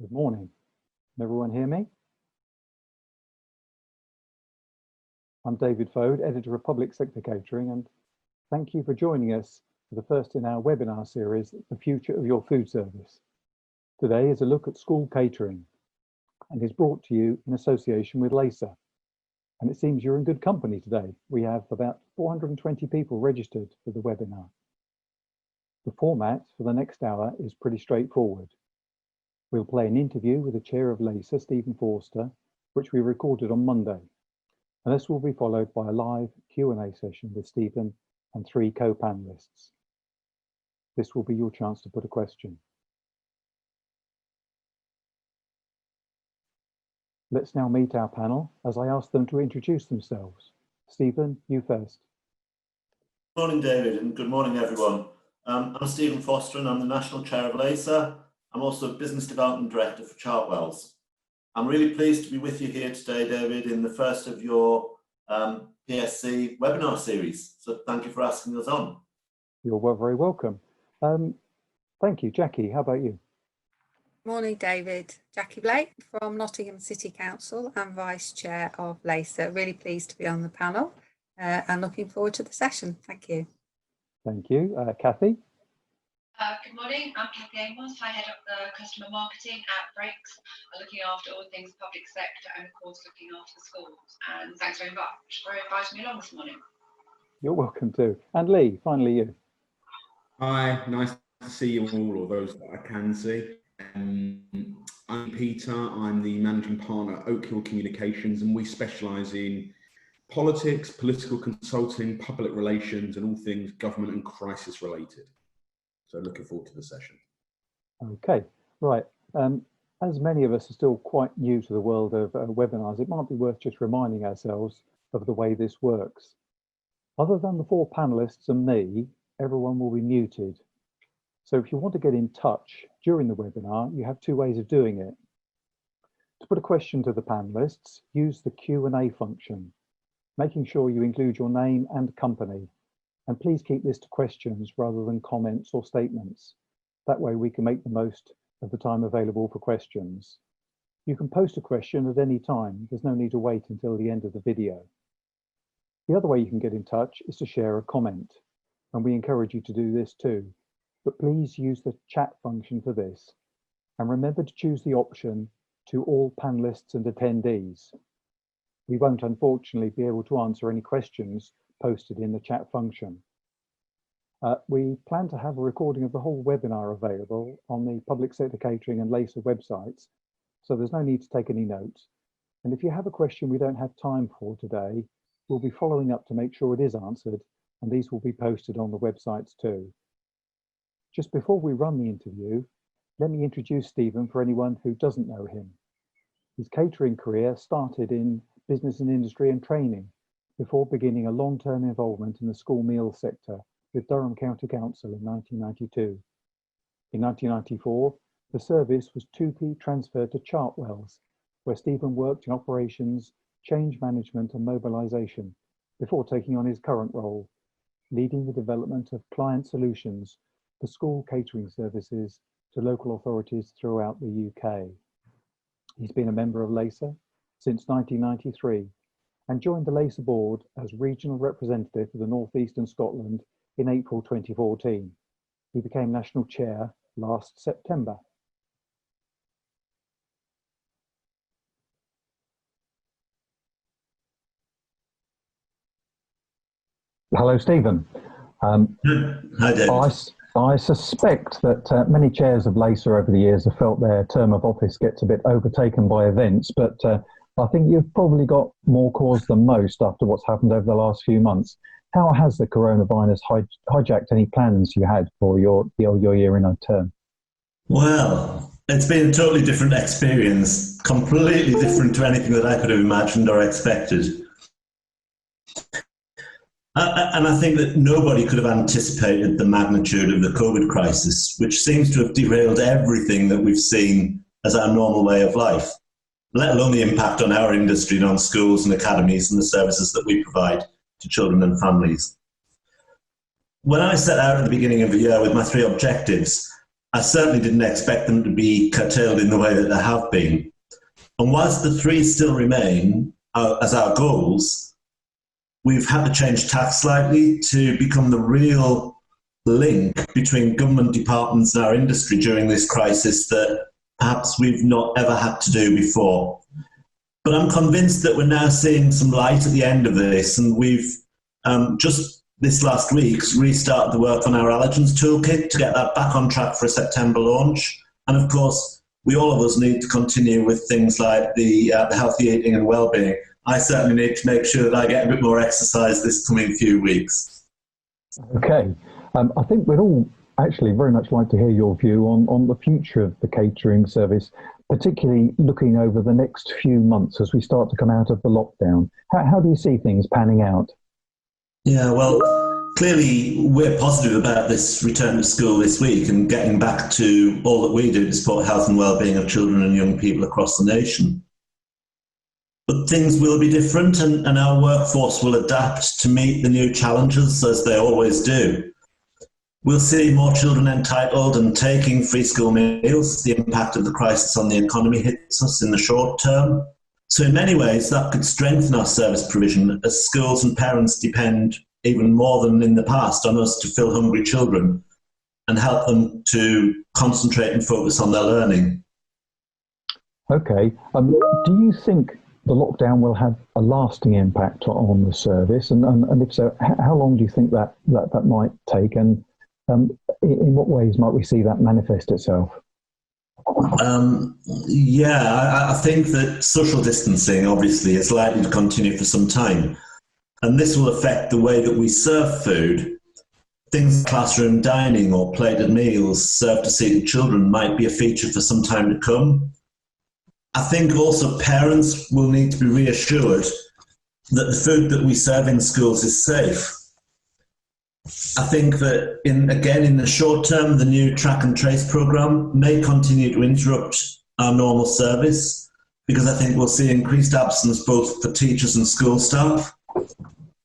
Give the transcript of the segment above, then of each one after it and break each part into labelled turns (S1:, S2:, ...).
S1: Good morning. Can everyone hear me? I'm David Fode, Editor of Public Sector Catering, and thank you for joining us for the first in our webinar series, The Future of Your Food Service. Today is a look at school catering and is brought to you in association with LASA. And it seems you're in good company today. We have about 420 people registered for the webinar. The format for the next hour is pretty straightforward. We'll play an interview with the chair of LASA, Stephen Forster, which we recorded on Monday. And this will be followed by a live Q&A session with Stephen and 3 co-panelists. This will be your chance to put a question. Let's now meet our panel as I ask them to introduce themselves. Stephen, you first.
S2: Good morning, David, and good morning, everyone. I'm Stephen Forster, and I'm the National Chair of LASA. I'm also Business Development Director for Chartwells. I'm really pleased to be with you here today, David, in the first of your PSC webinar series. So thank you for asking us on.
S1: You're very welcome. Thank you. Jackie, how about you?
S3: Morning, David. Jackie Blake from Nottingham City Council and Vice Chair of LASA. Really pleased to be on the panel and looking forward to the session. Thank you.
S1: Thank you. Kathy?
S4: Good morning, I'm Kathy Amos. I head up the customer marketing at Brakes, looking after all things public sector and of course looking after schools. And thanks very much for inviting me along this morning.
S1: You're welcome to. And Lee, finally you.
S5: Hi, nice to see you all, or those that I can see. I'm Peter, I'm the Managing Partner at Oak Hill Communications, and we specialise in politics, political consulting, public relations and all things government and crisis related. So looking forward to the session.
S1: Okay, right. As many of us are still quite new to the world of webinars, it might be worth just reminding ourselves of the way this works. Other than the 4 panelists and me, everyone will be muted. So if you want to get in touch during the webinar, you have 2 ways of doing it. To put a question to the panelists, use the Q&A function, making sure you include your name and company. And please keep this to questions rather than comments or statements. That way we can make the most of the time available for questions. You can post a question at any time. There's no need to wait until the end of the video. The other way you can get in touch is to share a comment. And we encourage you to do this too. But please use the chat function for this. And remember to choose the option to all panelists and attendees. We won't unfortunately be able to answer any questions posted in the chat function. We plan to have a recording of the whole webinar available on the Public Sector Catering and LASA websites, so there's no need to take any notes. And if you have a question we don't have time for today, we'll be following up to make sure it is answered, and these will be posted on the websites too. Just before we run the interview, let me introduce Stephen for anyone who doesn't know him. His catering career started in business and industry and training, before beginning a long-term involvement in the school meal sector with Durham County Council in 1992. In 1994, the service was 2P transferred to Chartwells, where Stephen worked in operations, change management and mobilisation, before taking on his current role, leading the development of client solutions for school catering services to local authorities throughout the UK. He's been a member of LASA since 1993, and joined the LASA board as regional representative for the North East and Scotland in April 2014. He became national chair last September. Hello, Stephen.
S2: Hi, David.
S1: I suspect that many chairs of LASA over the years have felt their term of office gets a bit overtaken by events, but I think you've probably got more cause than most after what's happened over the last few months. How has the coronavirus hijacked any plans you had for your year in a term?
S2: Well, it's been a totally different experience, completely different to anything that I could have imagined or expected. And I think that nobody could have anticipated the magnitude of the COVID crisis, which seems to have derailed everything that we've seen as our normal way of life, let alone the impact on our industry and on schools and academies and the services that we provide to children and families. When I set out at the beginning of the year with my 3 objectives, I certainly didn't expect them to be curtailed in the way that they have been. And whilst the three still remain as our goals, we've had to change tack slightly to become the real link between government departments and our industry during this crisis that perhaps we've not ever had to do before. But I'm convinced that we're now seeing some light at the end of this, and we've just this last week restarted the work on our allergens toolkit to get that back on track for a September launch. And of course, all of us need to continue with things like the healthy eating and well-being. I certainly need to make sure that I get a bit more exercise this coming few weeks.
S1: Okay. I think we'd all actually very much like to hear your view on the future of the catering service, particularly looking over the next few months as we start to come out of the lockdown. How do you see things panning out?
S2: Yeah, well, clearly we're positive about this return to school this week and getting back to all that we do to support health and well-being of children and young people across the nation. But things will be different, and our workforce will adapt to meet the new challenges as they always do. We'll see more children entitled and taking free school meals. The impact of the crisis on the economy hits us in the short term. So in many ways, that could strengthen our service provision as schools and parents depend even more than in the past on us to fill hungry children and help them to concentrate and focus on their learning.
S1: Okay. Do you think the lockdown will have a lasting impact on the service? And if so, how long do you think that might take? And in what ways might we see that manifest itself?
S2: I think that social distancing obviously is likely to continue for some time, and this will affect the way that we serve food. Things like classroom dining or plated meals served to seated children might be a feature for some time to come. I think also parents will need to be reassured that the food that we serve in schools is safe. I think that in the short term, the new track and trace programme may continue to interrupt our normal service, because I think we'll see increased absence both for teachers and school staff,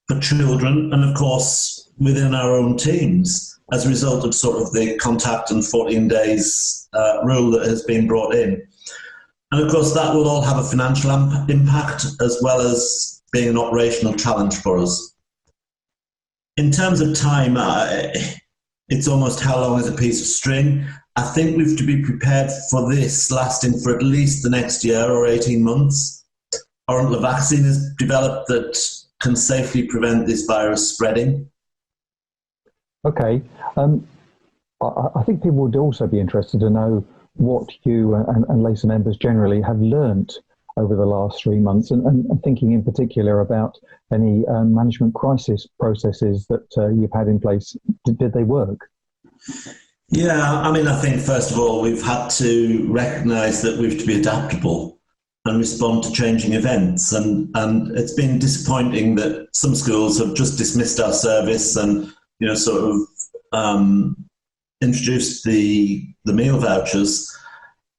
S2: for children, and of course within our own teams as a result of sort of the contact and 14 days rule that has been brought in. And of course that will all have a financial impact as well as being an operational challenge for us. In terms of time, it's almost how long is a piece of string. I think we have to be prepared for this lasting for at least the next year or 18 months, or until a vaccine is developed that can safely prevent this virus spreading.
S1: Okay. I think people would also be interested to know what you and LASA members generally have learnt over the last 3 months, and thinking in particular about any management crisis processes that you've had in place. Did they work?
S2: Yeah, I mean, I think first of all, we've had to recognise that we have to be adaptable and respond to changing events. And it's been disappointing that some schools have just dismissed our service and, introduced the meal vouchers.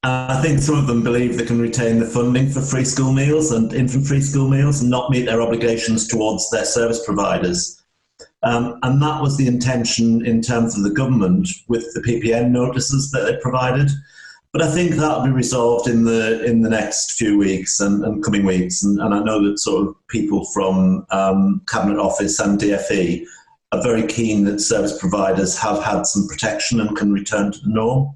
S2: I think some of them believe they can retain the funding for free school meals and infant free school meals and not meet their obligations towards their service providers. And that was the intention in terms of the government with the PPN notices that they provided. But I think that'll be resolved in the next few weeks and coming weeks. And I know that sort of people from Cabinet Office and DfE are very keen that service providers have had some protection and can return to the norm.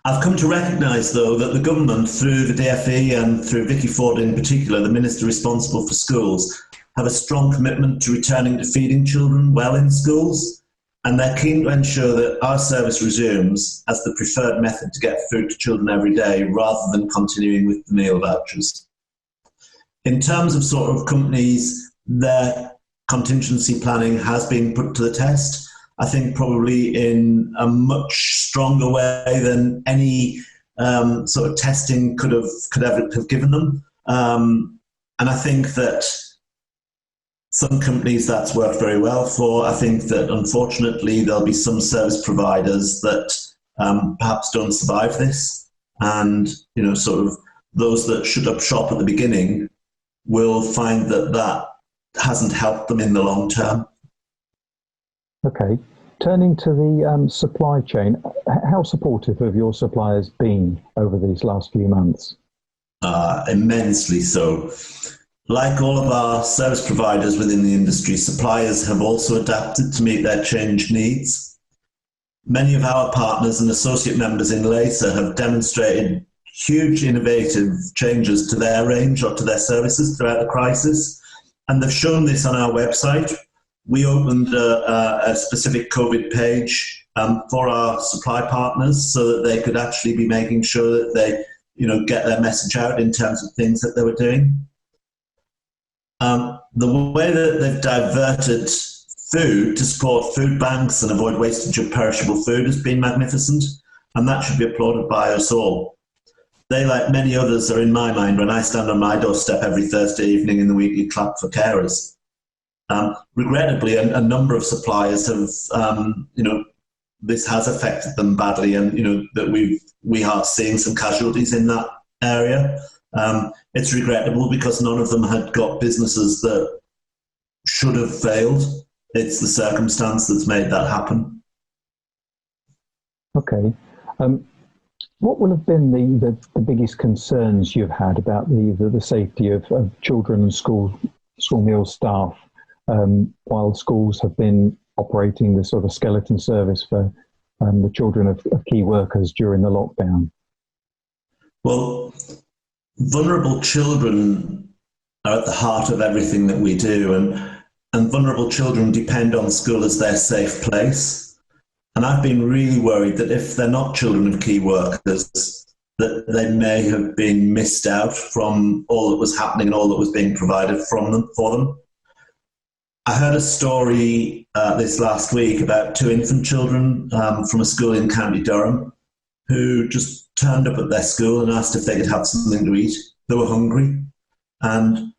S2: I've come to recognise, though, that the government, through the DfE and through Vicky Ford in particular, the Minister responsible for schools, have a strong commitment to returning to feeding children well in schools, and they're keen to ensure that our service resumes as the preferred method to get food to children every day, rather than continuing with the meal vouchers. In terms of sort of companies, their contingency planning has been put to the test. I think probably in a much stronger way than any sort of testing could ever have given them. And I think that some companies that's worked very well for. I think that unfortunately there'll be some service providers that perhaps don't survive this, and sort of those that shut up shop at the beginning will find that hasn't helped them in the long term.
S1: Okay. Turning to the supply chain, how supportive have your suppliers been over these last few months?
S2: Immensely so. Like all of our service providers within the industry, suppliers have also adapted to meet their changed needs. Many of our partners and associate members in LASA have demonstrated huge innovative changes to their range or to their services throughout the crisis, and they've shown this on our website. We opened a specific COVID page for our supply partners so that they could actually be making sure that they get their message out in terms of things that they were doing. The way that they've diverted food to support food banks and avoid wastage of perishable food has been magnificent, and that should be applauded by us all. They, like many others, are in my mind when I stand on my doorstep every Thursday evening in the weekly clap for carers. Regrettably, a number of suppliers have, this has affected them badly, and that we are seeing some casualties in that area. It's regrettable because none of them had got businesses that should have failed. It's the circumstance that's made that happen.
S1: Okay. What will have been the biggest concerns you've had about the safety of children and school meal staff while schools have been operating the sort of skeleton service for the children of key workers during the lockdown?
S2: Well, vulnerable children are at the heart of everything that we do, and vulnerable children depend on school as their safe place. And I've been really worried that if they're not children of key workers, that they may have been missed out from all that was happening and all that was being provided for them. I heard a story this last week about 2 infant children from a school in County Durham who just turned up at their school and asked if they could have something to eat. They were hungry. And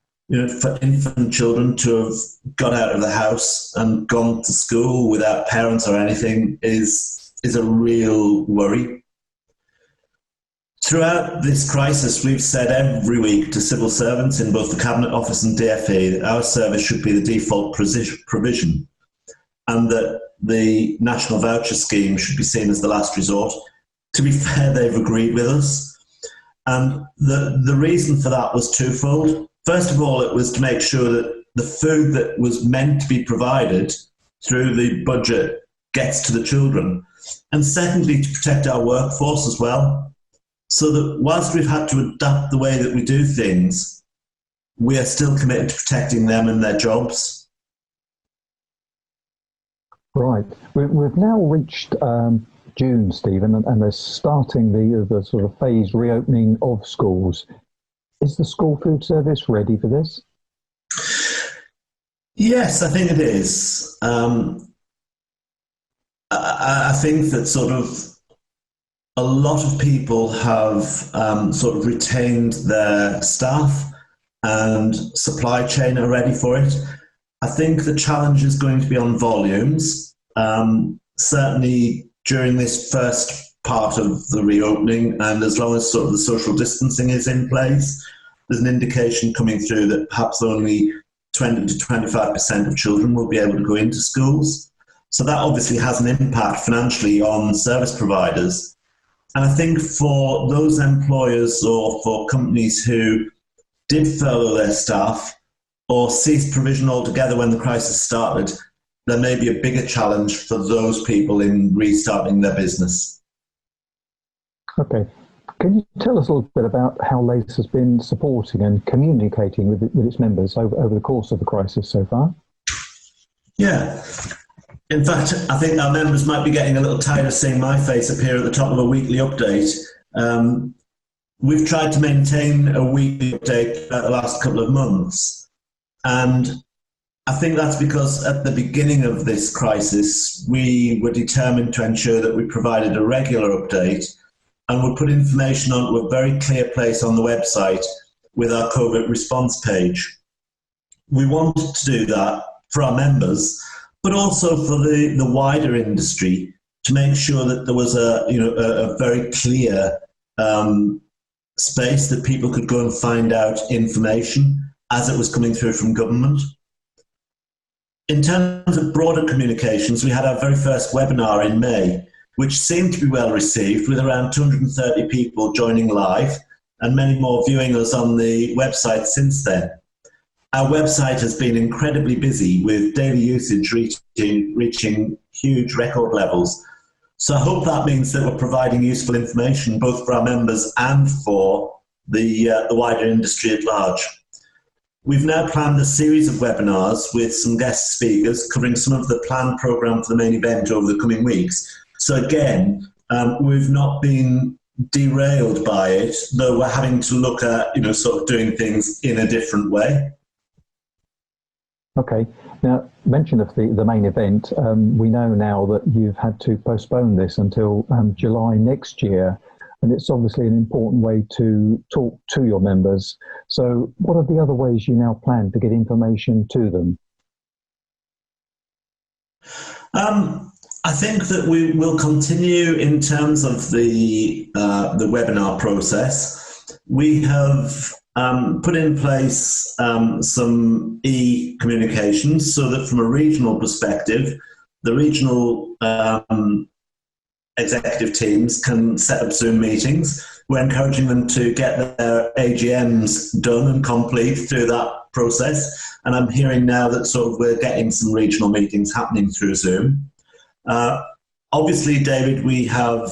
S2: for infant children to have got out of the house and gone to school without parents or anything is a real worry. Throughout this crisis, we've said every week to civil servants in both the Cabinet Office and DFE that our service should be the default provision, and that the National Voucher Scheme should be seen as the last resort. To be fair, they've agreed with us. And the reason for that was twofold. First of all, it was to make sure that the food that was meant to be provided through the budget gets to the children. And secondly, to protect our workforce as well. So that whilst we've had to adapt the way that we do things, we are still committed to protecting them and their jobs.
S1: Right. We've now reached June, Stephen, and they're starting the sort of phased reopening of schools. Is the school food service ready for this?
S2: Yes, I think it is. I think that sort of a lot of people have sort of retained their staff and supply chain are ready for it. I think the challenge is going to be on volumes. Certainly during this first part of the reopening, and as long as sort of the social distancing is in place, there's an indication coming through that perhaps only 20 to 25% of children will be able to go into schools. So that obviously has an impact financially on service providers. And I think for those employers or for companies who did furlough their staff or ceased provision altogether when the crisis started, there may be a bigger challenge for those people in restarting their business.
S1: Okay. Can you tell us a little bit about how LASA has been supporting and communicating with its members over the course of the crisis so far?
S2: Yeah. In fact, I think our members might be getting a little tired of seeing my face appear at the top of a weekly update. We've tried to maintain a weekly update for the last couple of months. And I think that's because at the beginning of this crisis, we were determined to ensure that we provided a regular update and would put information onto a very clear place on the website with our COVID response page. We wanted to do that for our members, but also for the wider industry to make sure that there was a very clear space that people could go and find out information as it was coming through from government. In terms of broader communications, we had our very first webinar in May, which seemed to be well received, with around 230 people joining live and many more viewing us on the website since then. Our website has been incredibly busy, with daily usage reaching huge record levels. So I hope that means that we're providing useful information both for our members and for the wider industry at large. We've now planned a series of webinars with some guest speakers covering some of the planned programme for the main event over the coming weeks. So again, we've not been derailed by it, though we're having to look at, sort of doing things in a different way.
S1: Okay. Now, mention of the main event, we know now that you've had to postpone this until July next year, and it's obviously an important way to talk to your members. So what are the other ways you now plan to get information to them?
S2: I think that we will continue in terms of the webinar process. We have put in place some e-communications so that from a regional perspective, the regional executive teams can set up Zoom meetings. We're encouraging them to get their AGMs done and complete through that process. And I'm hearing now that sort of we're getting some regional meetings happening through Zoom. Obviously, David, we have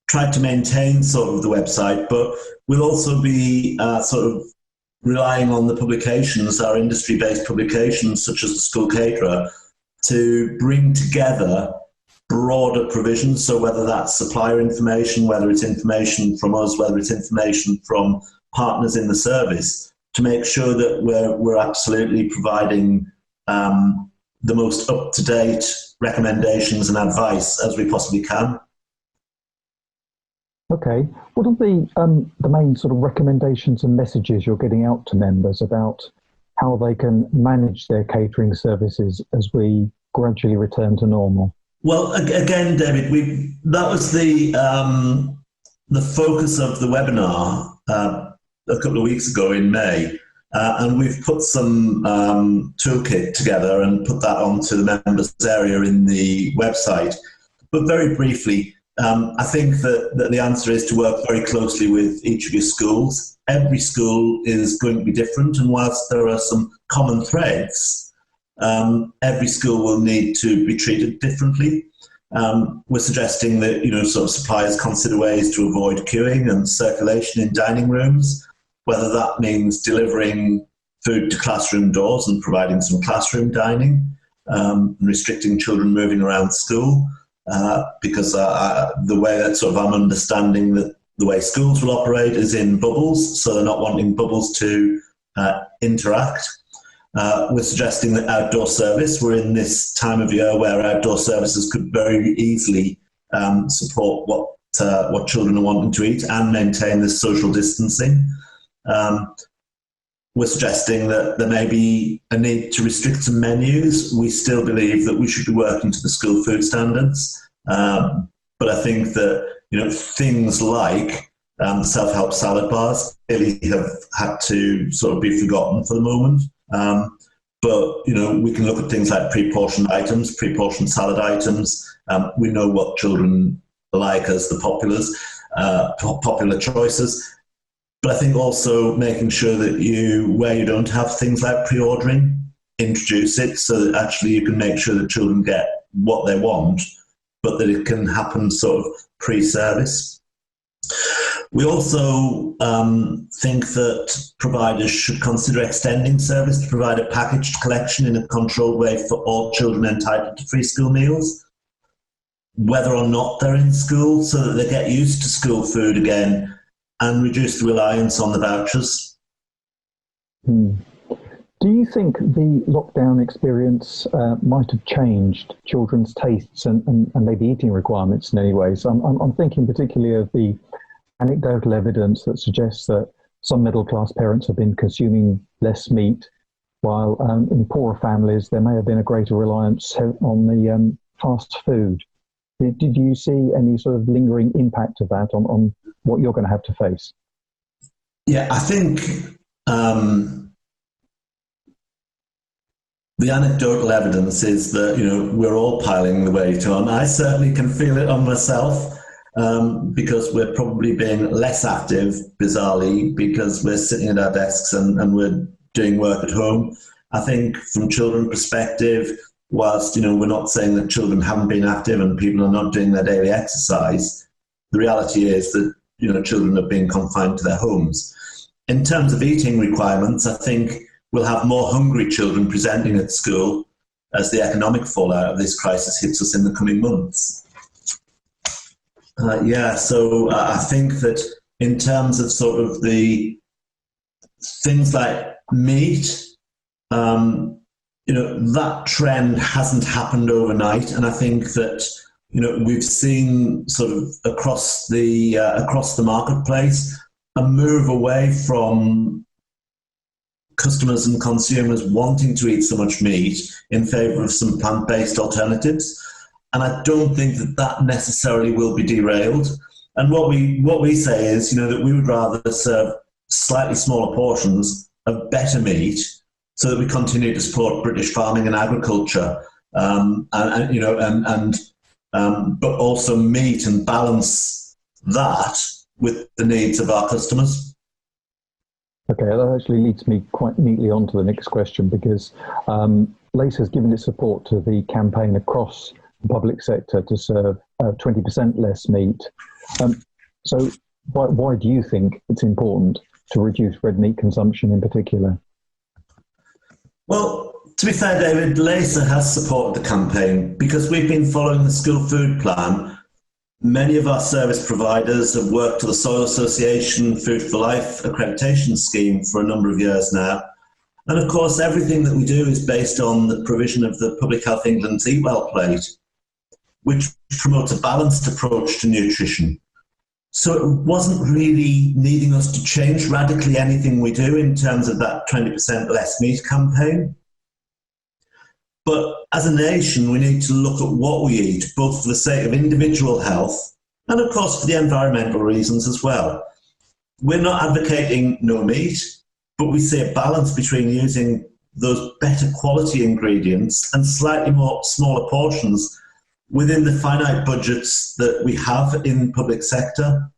S2: tried to maintain sort of the website, but we'll also be sort of relying on the publications, our industry-based publications, such as the School Caterer, to bring together broader provisions. So whether that's supplier information, whether it's information from us, whether it's information from partners in the service, to make sure that we're absolutely providing the most up-to-date recommendations and advice as we possibly can.
S1: Okay. What are the main sort of recommendations and messages you're getting out to members about how they can manage their catering services as we gradually return to normal?
S2: Well, again, David, that was the focus of the webinar a couple of weeks ago in May. And we've put some toolkit together and put that onto the members area in the website. But very briefly, I think that the answer is to work very closely with each of your schools. Every school is going to be different, and whilst there are some common threads, every school will need to be treated differently. We're suggesting that sort of suppliers consider ways to avoid queuing and circulation in dining rooms, whether that means delivering food to classroom doors and providing some classroom dining, restricting children moving around school, because the way that sort of I'm understanding that the way schools will operate is in bubbles, so they're not wanting bubbles to interact. We're suggesting that outdoor service, we're in this time of year where outdoor services could very easily support what children are wanting to eat and maintain this social distancing. We're suggesting that there may be a need to restrict some menus. We still believe that we should be working to the school food standards. But I think that, things like self-help salad bars really have had to sort of be forgotten for the moment. But, we can look at things like pre-portioned items, pre-portioned salad items. We know what children like as the popular choices. But I think also making sure that where you don't have things like pre-ordering, introduce it so that actually you can make sure that children get what they want, but that it can happen sort of pre-service. We also think that providers should consider extending service to provide a packaged collection in a controlled way for all children entitled to free school meals, whether or not they're in school, so that they get used to school food again and reduce the reliance on the vouchers.
S1: Do you think the lockdown experience might have changed children's tastes and maybe eating requirements in any way? So I'm thinking particularly of the anecdotal evidence that suggests that some middle-class parents have been consuming less meat, while in poorer families there may have been a greater reliance on the fast food. Did you see any sort of lingering impact of that on what you're going to have to face?
S2: Yeah, I think the anecdotal evidence is that, we're all piling the weight on. I certainly can feel it on myself, because we're probably being less active, bizarrely, because we're sitting at our desks and we're doing work at home. I think from children's perspective, whilst, we're not saying that children haven't been active and people are not doing their daily exercise, the reality is that, children are being confined to their homes. In terms of eating requirements, I think we'll have more hungry children presenting at school as the economic fallout of this crisis hits us in the coming months. So I think that in terms of sort of the things like meat, that trend hasn't happened overnight, and I think that we've seen sort of across the marketplace a move away from customers and consumers wanting to eat so much meat in favour of some plant-based alternatives, and I don't think that necessarily will be derailed. And what we say is, that we would rather serve slightly smaller portions of better meat, so that we continue to support British farming and agriculture, but also meet and balance that with the needs of our customers.
S1: Okay, that actually leads me quite neatly on to the next question, because LACE has given its support to the campaign across the public sector to serve 20% less meat. So why do you think it's important to reduce red meat consumption in particular?
S2: Well, to be fair, David, LACE has supported the campaign because we've been following the school food plan. Many of our service providers have worked to the Soil Association Food for Life accreditation scheme for a number of years now. And of course, everything that we do is based on the provision of the Public Health England's Eat Well plate, which promotes a balanced approach to nutrition. So it wasn't really needing us to change radically anything we do in terms of that 20% less meat campaign. But as a nation, we need to look at what we eat, both for the sake of individual health and, of course, for the environmental reasons as well. We're not advocating no meat, but we see a balance between using those better quality ingredients and slightly more smaller portions within the finite budgets that we have in public sector.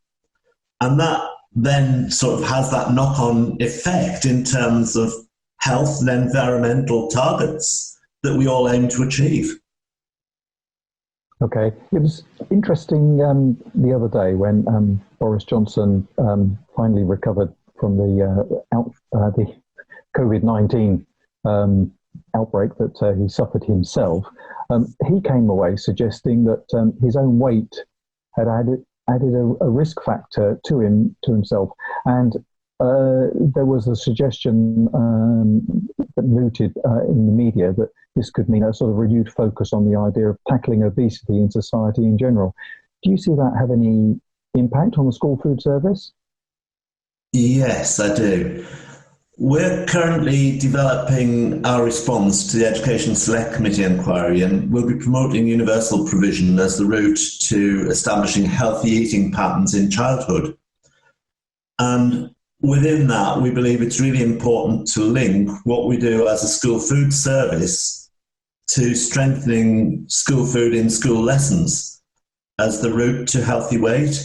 S2: And that then sort of has that knock-on effect in terms of health and environmental targets that we all aim to achieve.
S1: Okay, it was interesting the other day when Boris Johnson finally recovered from the COVID-19 outbreak that he suffered himself. He came away suggesting that his own weight had added a risk factor to himself, and there was a suggestion that mooted in the media that this could mean a sort of renewed focus on the idea of tackling obesity in society in general. Do you see that have any impact on the school food service?
S2: Yes, I do. We're currently developing our response to the Education Select Committee inquiry, and we'll be promoting universal provision as the route to establishing healthy eating patterns in childhood. And within that, we believe it's really important to link what we do as a school food service to strengthening school food in school lessons as the route to healthy weight.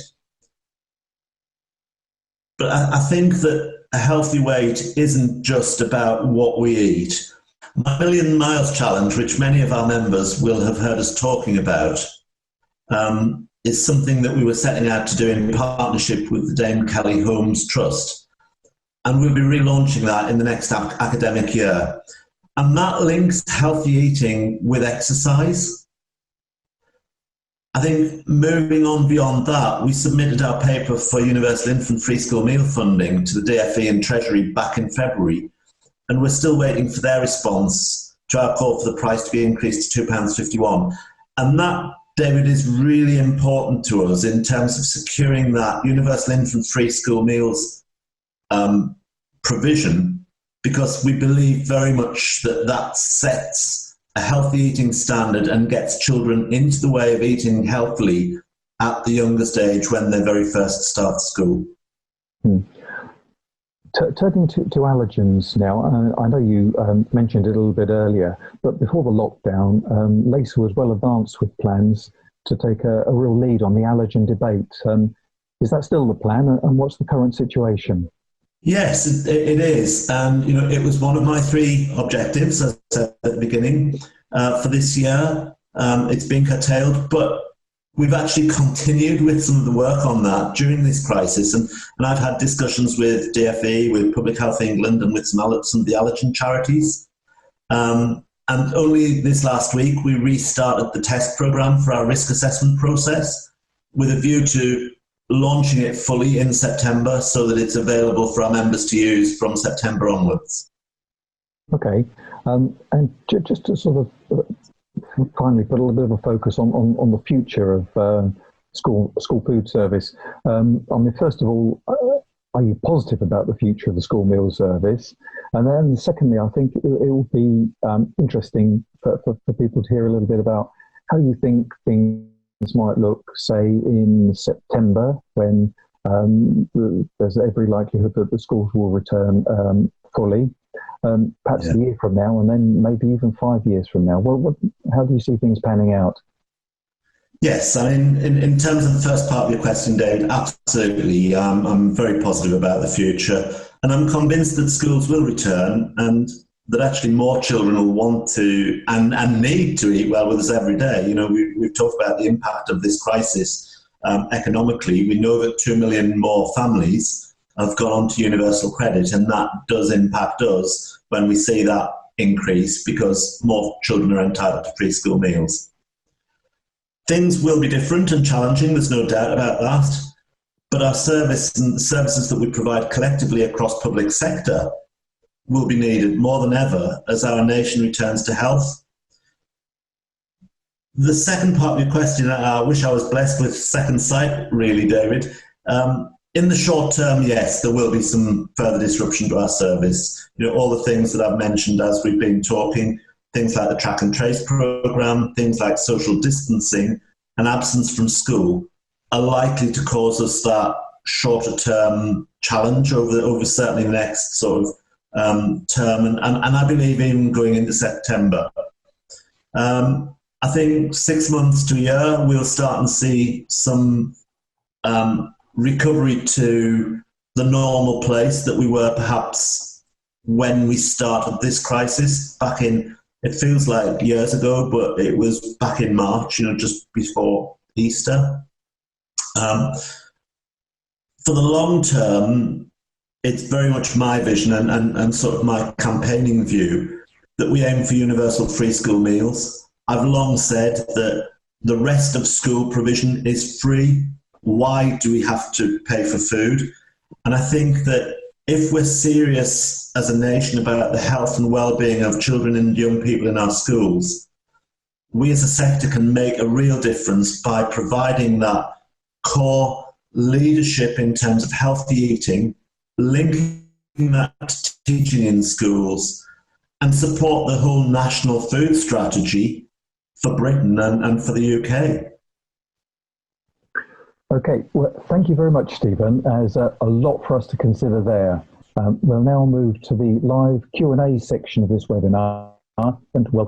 S2: But I think that a healthy weight isn't just about what we eat. My Million Miles Challenge, which many of our members will have heard us talking about, is something that we were setting out to do in partnership with the Dame Kelly Holmes Trust. And we'll be relaunching that in the next academic year. And that links healthy eating with exercise. I think moving on beyond that, we submitted our paper for Universal Infant Free School Meal Funding to the DfE and Treasury back in February, and we're still waiting for their response to our call for the price to be increased to £2.51. And that, David, is really important to us in terms of securing that Universal Infant Free School Meals provision, because we believe very much that that sets a healthy eating standard and gets children into the way of eating healthily at the youngest age when they very first start school.
S1: Turning to allergens now, I know you mentioned it a little bit earlier, but before the lockdown, LASA was well advanced with plans to take a real lead on the allergen debate. Is that still the plan, and what's the current situation?
S2: Yes, it is. It was one of my 3 objectives, as I said at the beginning, for this year. It's been curtailed, but we've actually continued with some of the work on that during this crisis. And I've had discussions with DFE, with Public Health England, and with some of the allergen charities. And only this last week, we restarted the test programme for our risk assessment process with a view to launching it fully in September so that it's available for our members to use from September onwards.
S1: Okay. And just to sort of finally put a little bit of a focus on the future of school food service. I mean, first of all, are you positive about the future of the school meal service? And then secondly, I think it will be interesting for people to hear a little bit about how you think things might look, say, in September, when there's every likelihood that the schools will return fully. Perhaps a year from now, and then maybe even 5 years from now. How do you see things panning out?
S2: Yes, I mean, in terms of the first part of your question, David, absolutely. I'm very positive about the future, and I'm convinced that schools will return, and that actually more children will want to and need to eat well with us every day. You know, we've talked about the impact of this crisis economically. We know that 2 million more families have gone on to universal credit, and that does impact us when we see that increase because more children are entitled to free school meals. Things will be different and challenging, there's no doubt about that, but our service and the services that we provide collectively across public sector will be needed more than ever as our nation returns to health. The second part of your question, I wish I was blessed with second sight, really, David. In the short term, yes, there will be some further disruption to our service. You know, all the things that I've mentioned as we've been talking, things like the track and trace programme, things like social distancing and absence from school are likely to cause us that shorter term challenge over certainly the next sort of term, and I believe even going into September. I think 6 months to a year, we'll start and see some recovery to the normal place that we were perhaps when we started this crisis back in, it feels like years ago, but it was back in March, you know, just before Easter. For the long term, it's very much my vision and sort of my campaigning view that we aim for universal free school meals. I've long said that the rest of school provision is free. Why do we have to pay for food? And I think that if we're serious as a nation about the health and well-being of children and young people in our schools, we as a sector can make a real difference by providing that core leadership in terms of healthy eating, linking that to teaching in schools, and support the whole national food strategy for Britain and for the UK.
S1: Okay, well, thank you very much, Stephen. There's a lot for us to consider there. We'll now move to the live Q&A section of this webinar and welcome